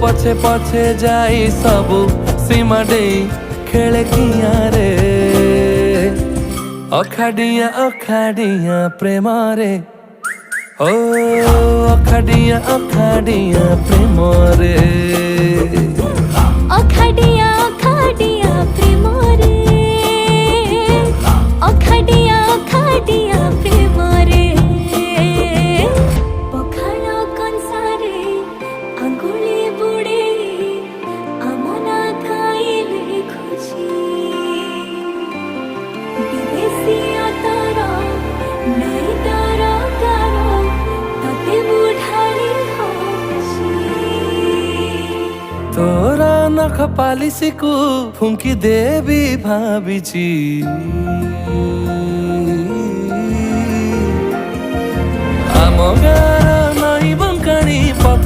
पछे पछे जाई सबु सीमा डे खेले किया रे अखाड़िया प्रेम रे ओ अखाड़िया प्रेम रे अखाड़िया प्रेम रे अखाड़िया प्रेम रे पखाड़ कंसारे आंगुली बुड़े आमना खाइले खुशी विदेशी तारा नहीं तारा कारो तते बुढ़ाई होशी तोरा नख पालिसी को फुंकी देवी भाविची आम गार नई बंकाणी पथ